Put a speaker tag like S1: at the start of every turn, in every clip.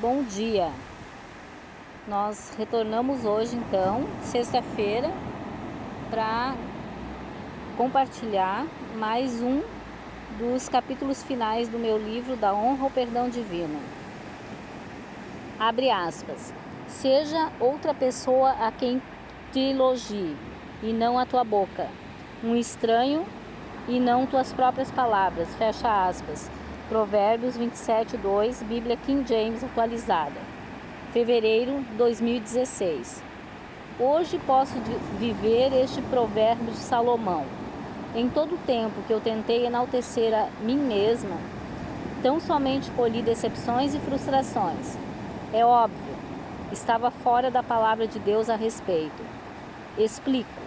S1: Bom dia! Nós retornamos hoje, então, sexta-feira, para compartilhar mais um dos capítulos finais do meu livro Da Honra ao Perdão Divino. Abre aspas. Seja outra pessoa a quem te elogie, e não a tua boca. Um estranho, e não tuas próprias palavras. Fecha aspas. Provérbios 27:2, Bíblia King James atualizada. Fevereiro 2016. Hoje posso viver este provérbio de Salomão. Em todo o tempo que eu tentei enaltecer a mim mesma, tão somente colhi decepções e frustrações. É óbvio, estava fora da palavra de Deus a respeito. Explico.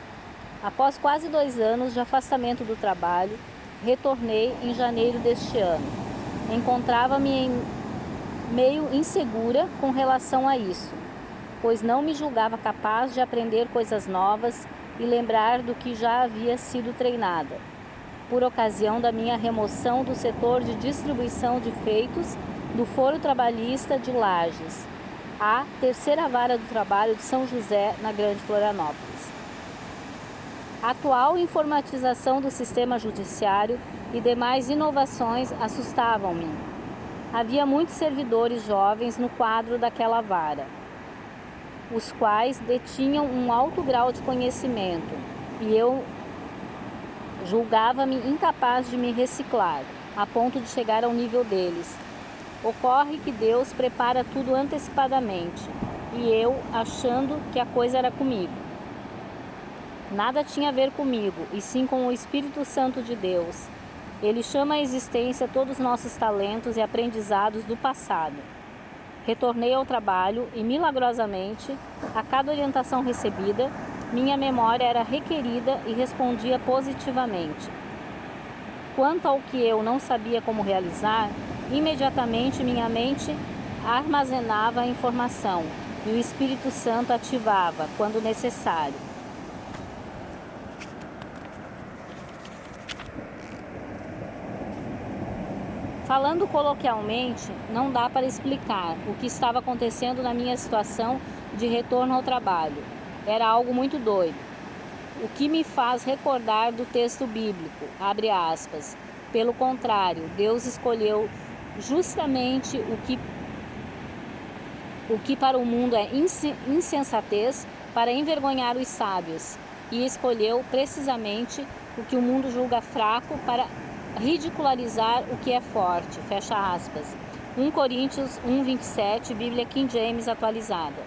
S1: Após quase 2 anos de afastamento do trabalho, retornei em janeiro deste ano. Encontrava-me meio insegura com relação a isso, pois não me julgava capaz de aprender coisas novas e lembrar do que já havia sido treinada. Por ocasião da minha remoção do setor de distribuição de feitos do Foro Trabalhista de Lages, a terceira vara do trabalho de São José, na Grande Florianópolis. A atual informatização do sistema judiciário e demais inovações assustavam-me. Havia muitos servidores jovens no quadro daquela vara, os quais detinham um alto grau de conhecimento, e eu julgava-me incapaz de me reciclar, a ponto de chegar ao nível deles. Ocorre que Deus prepara tudo antecipadamente, e eu achando que a coisa era comigo. Nada tinha a ver comigo, e sim com o Espírito Santo de Deus. Ele chama à existência todos os nossos talentos e aprendizados do passado. Retornei ao trabalho e, milagrosamente, a cada orientação recebida, minha memória era requerida e respondia positivamente. Quanto ao que eu não sabia como realizar, imediatamente minha mente armazenava a informação e o Espírito Santo ativava, quando necessário. Falando coloquialmente, não dá para explicar o que estava acontecendo na minha situação de retorno ao trabalho. Era algo muito doido. O que me faz recordar do texto bíblico, abre aspas. Pelo contrário, Deus escolheu justamente o que para o mundo é insensatez para envergonhar os sábios, e escolheu precisamente o que o mundo julga fraco para ridicularizar o que é forte, fecha aspas. 1 Coríntios 1:27, Bíblia King James atualizada.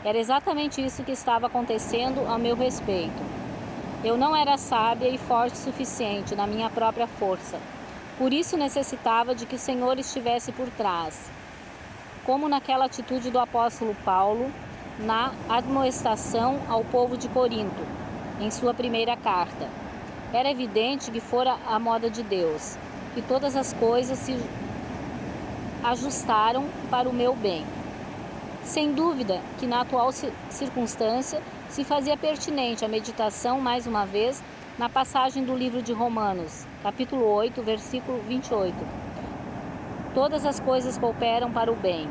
S1: Era exatamente isso que estava acontecendo ao meu respeito. Eu não era sábia e forte o suficiente na minha própria força. Por isso necessitava de que o Senhor estivesse por trás. Como naquela atitude do apóstolo Paulo, na admoestação ao povo de Corinto, em sua primeira carta. Era evidente que fora a moda de Deus, que todas as coisas se ajustaram para o meu bem. Sem dúvida que na atual circunstância se fazia pertinente a meditação, mais uma vez, na passagem do livro de Romanos, capítulo 8, versículo 28. Todas as coisas cooperam para o bem.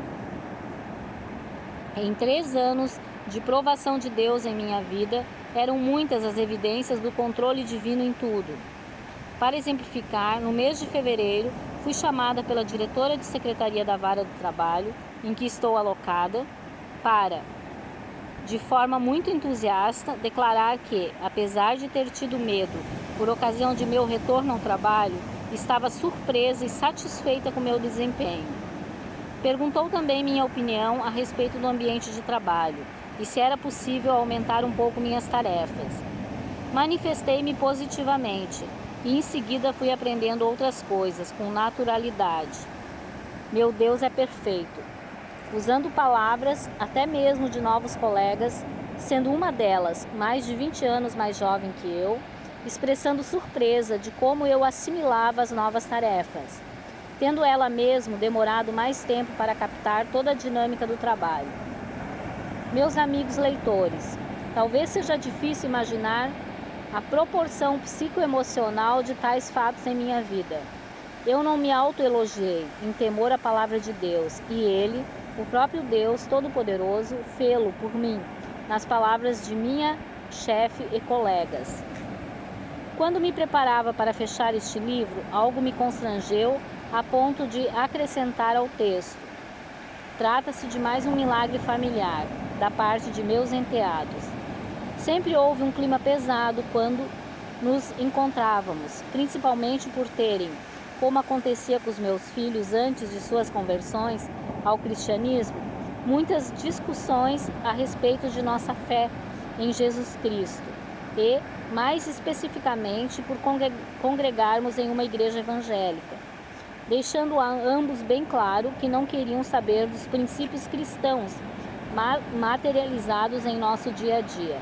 S1: Em 3 anos de provação de Deus em minha vida, eram muitas as evidências do controle divino em tudo. Para exemplificar, no mês de fevereiro, fui chamada pela diretora de secretaria da Vara do Trabalho, em que estou alocada, para, de forma muito entusiasta, declarar que, apesar de ter tido medo por ocasião de meu retorno ao trabalho, estava surpresa e satisfeita com meu desempenho. Perguntou também minha opinião a respeito do ambiente de trabalho e se era possível aumentar um pouco minhas tarefas. Manifestei-me positivamente e em seguida fui aprendendo outras coisas com naturalidade. Meu Deus é perfeito. Usando palavras até mesmo de novos colegas, sendo uma delas mais de 20 anos mais jovem que eu, expressando surpresa de como eu assimilava as novas tarefas, tendo ela mesmo demorado mais tempo para captar toda a dinâmica do trabalho. Meus amigos leitores, talvez seja difícil imaginar a proporção psicoemocional de tais fatos em minha vida. Eu não me autoelogiei, em temor à palavra de Deus, e Ele, o próprio Deus Todo-Poderoso, fê-lo por mim, nas palavras de minha chefe e colegas. Quando me preparava para fechar este livro, algo me constrangeu a ponto de acrescentar ao texto. Trata-se de mais um milagre familiar, da parte de meus enteados. Sempre houve um clima pesado quando nos encontrávamos, principalmente por terem, como acontecia com os meus filhos antes de suas conversões ao cristianismo, muitas discussões a respeito de nossa fé em Jesus Cristo e, mais especificamente, por congregarmos em uma igreja evangélica, deixando a ambos bem claro que não queriam saber dos princípios cristãos materializados em nosso dia a dia.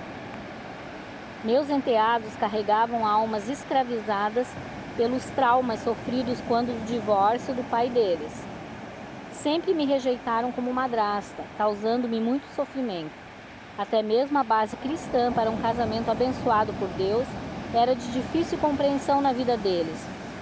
S1: Meus enteados carregavam almas escravizadas pelos traumas sofridos quando do divórcio do pai deles. Sempre me rejeitaram como madrasta, causando-me muito sofrimento. Até mesmo a base cristã para um casamento abençoado por Deus era de difícil compreensão na vida deles,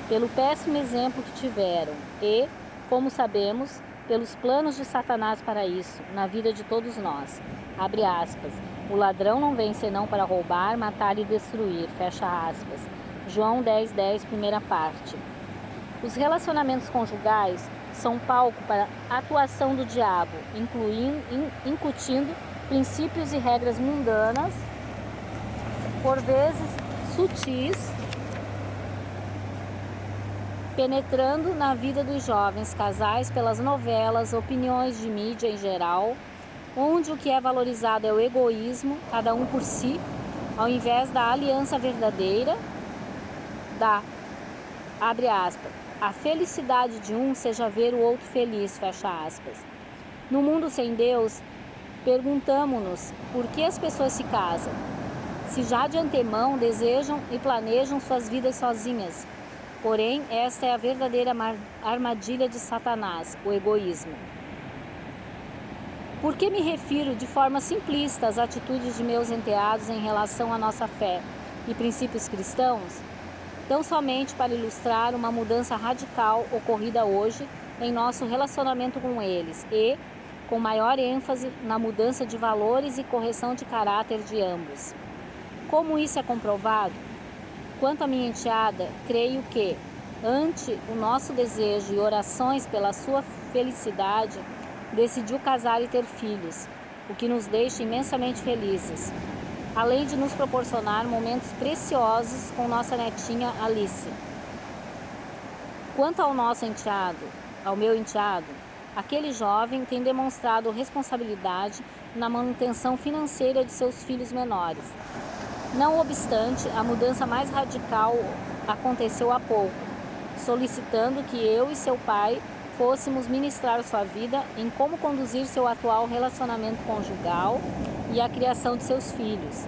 S1: pelo péssimo exemplo que tiveram e, como sabemos, pelos planos de Satanás para isso, na vida de todos nós. Abre aspas. O ladrão não vem senão para roubar, matar e destruir. Fecha aspas. João 10:10, primeira parte. Os relacionamentos conjugais são palco para a atuação do diabo, incutindo princípios e regras mundanas, por vezes sutis, penetrando na vida dos jovens casais pelas novelas, opiniões de mídia em geral, onde o que é valorizado é o egoísmo, cada um por si, ao invés da aliança verdadeira, abre aspas, a felicidade de um seja ver o outro feliz, fecha aspas. No mundo sem Deus, perguntamo-nos por que as pessoas se casam, se já de antemão desejam e planejam suas vidas sozinhas. Porém, esta é a verdadeira armadilha de Satanás, o egoísmo. Por que me refiro de forma simplista às atitudes de meus enteados em relação à nossa fé e princípios cristãos? Tão somente para ilustrar uma mudança radical ocorrida hoje em nosso relacionamento com eles e, com maior ênfase na mudança de valores e correção de caráter de ambos. Como isso é comprovado? Quanto à minha enteada, creio que, ante o nosso desejo e orações pela sua felicidade, decidiu casar e ter filhos, o que nos deixa imensamente felizes, além de nos proporcionar momentos preciosos com nossa netinha Alice. Quanto ao nosso enteado, ao meu enteado, aquele jovem tem demonstrado responsabilidade na manutenção financeira de seus filhos menores. Não obstante, a mudança mais radical aconteceu há pouco, solicitando que eu e seu pai fôssemos ministrar sua vida em como conduzir seu atual relacionamento conjugal e a criação de seus filhos.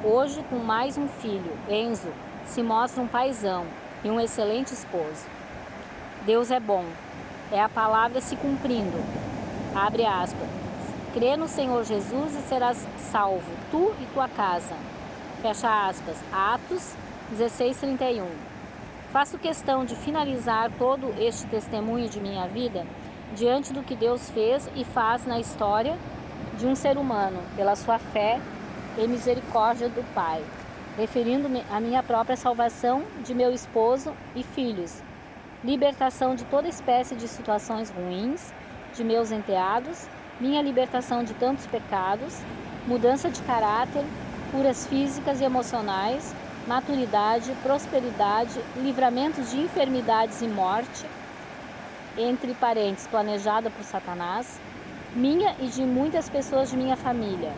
S1: Hoje, com mais um filho, Enzo, se mostra um paizão e um excelente esposo. Deus é bom, é a palavra se cumprindo. Abre aspas. Crê no Senhor Jesus e serás salvo, tu e tua casa. Fecha aspas. Atos 16:31. Faço questão de finalizar todo este testemunho de minha vida diante do que Deus fez e faz na história de um ser humano, pela sua fé e misericórdia do Pai, referindo-me à minha própria salvação, de meu esposo e filhos, libertação de toda espécie de situações ruins, de meus enteados, minha libertação de tantos pecados, mudança de caráter, curas físicas e emocionais, maturidade, prosperidade, livramentos de enfermidades e morte, entre parênteses, planejada por Satanás, minha e de muitas pessoas de minha família,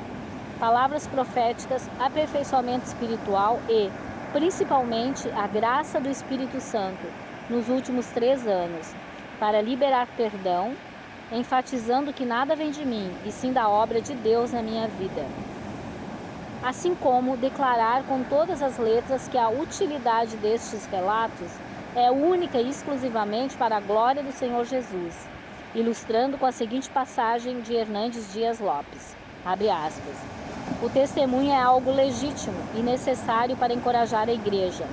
S1: palavras proféticas, aperfeiçoamento espiritual e, principalmente, a graça do Espírito Santo nos últimos 3 anos, para liberar perdão, enfatizando que nada vem de mim, e sim da obra de Deus na minha vida. Assim como declarar com todas as letras que a utilidade destes relatos é única e exclusivamente para a glória do Senhor Jesus, ilustrando com a seguinte passagem de Hernandes Dias Lopes, abre aspas, o testemunho é algo legítimo e necessário para encorajar a igreja.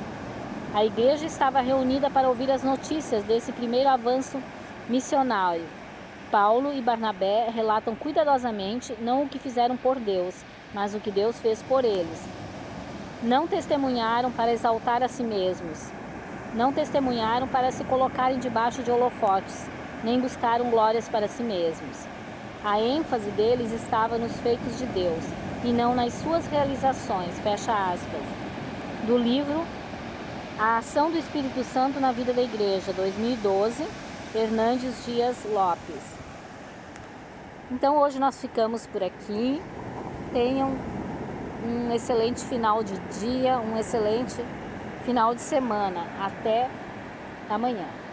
S1: A igreja estava reunida para ouvir as notícias desse primeiro avanço missionário. Paulo e Barnabé relatam cuidadosamente não o que fizeram por Deus, mas o que Deus fez por eles. Não testemunharam para exaltar a si mesmos. Não testemunharam para se colocarem debaixo de holofotes, nem buscaram glórias para si mesmos. A ênfase deles estava nos feitos de Deus, e não nas suas realizações, fecha aspas. Do livro A Ação do Espírito Santo na Vida da Igreja, 2012, Hernandes Dias Lopes. Então hoje nós ficamos por aqui. Tenham um excelente final de dia, um excelente final de semana. Até amanhã.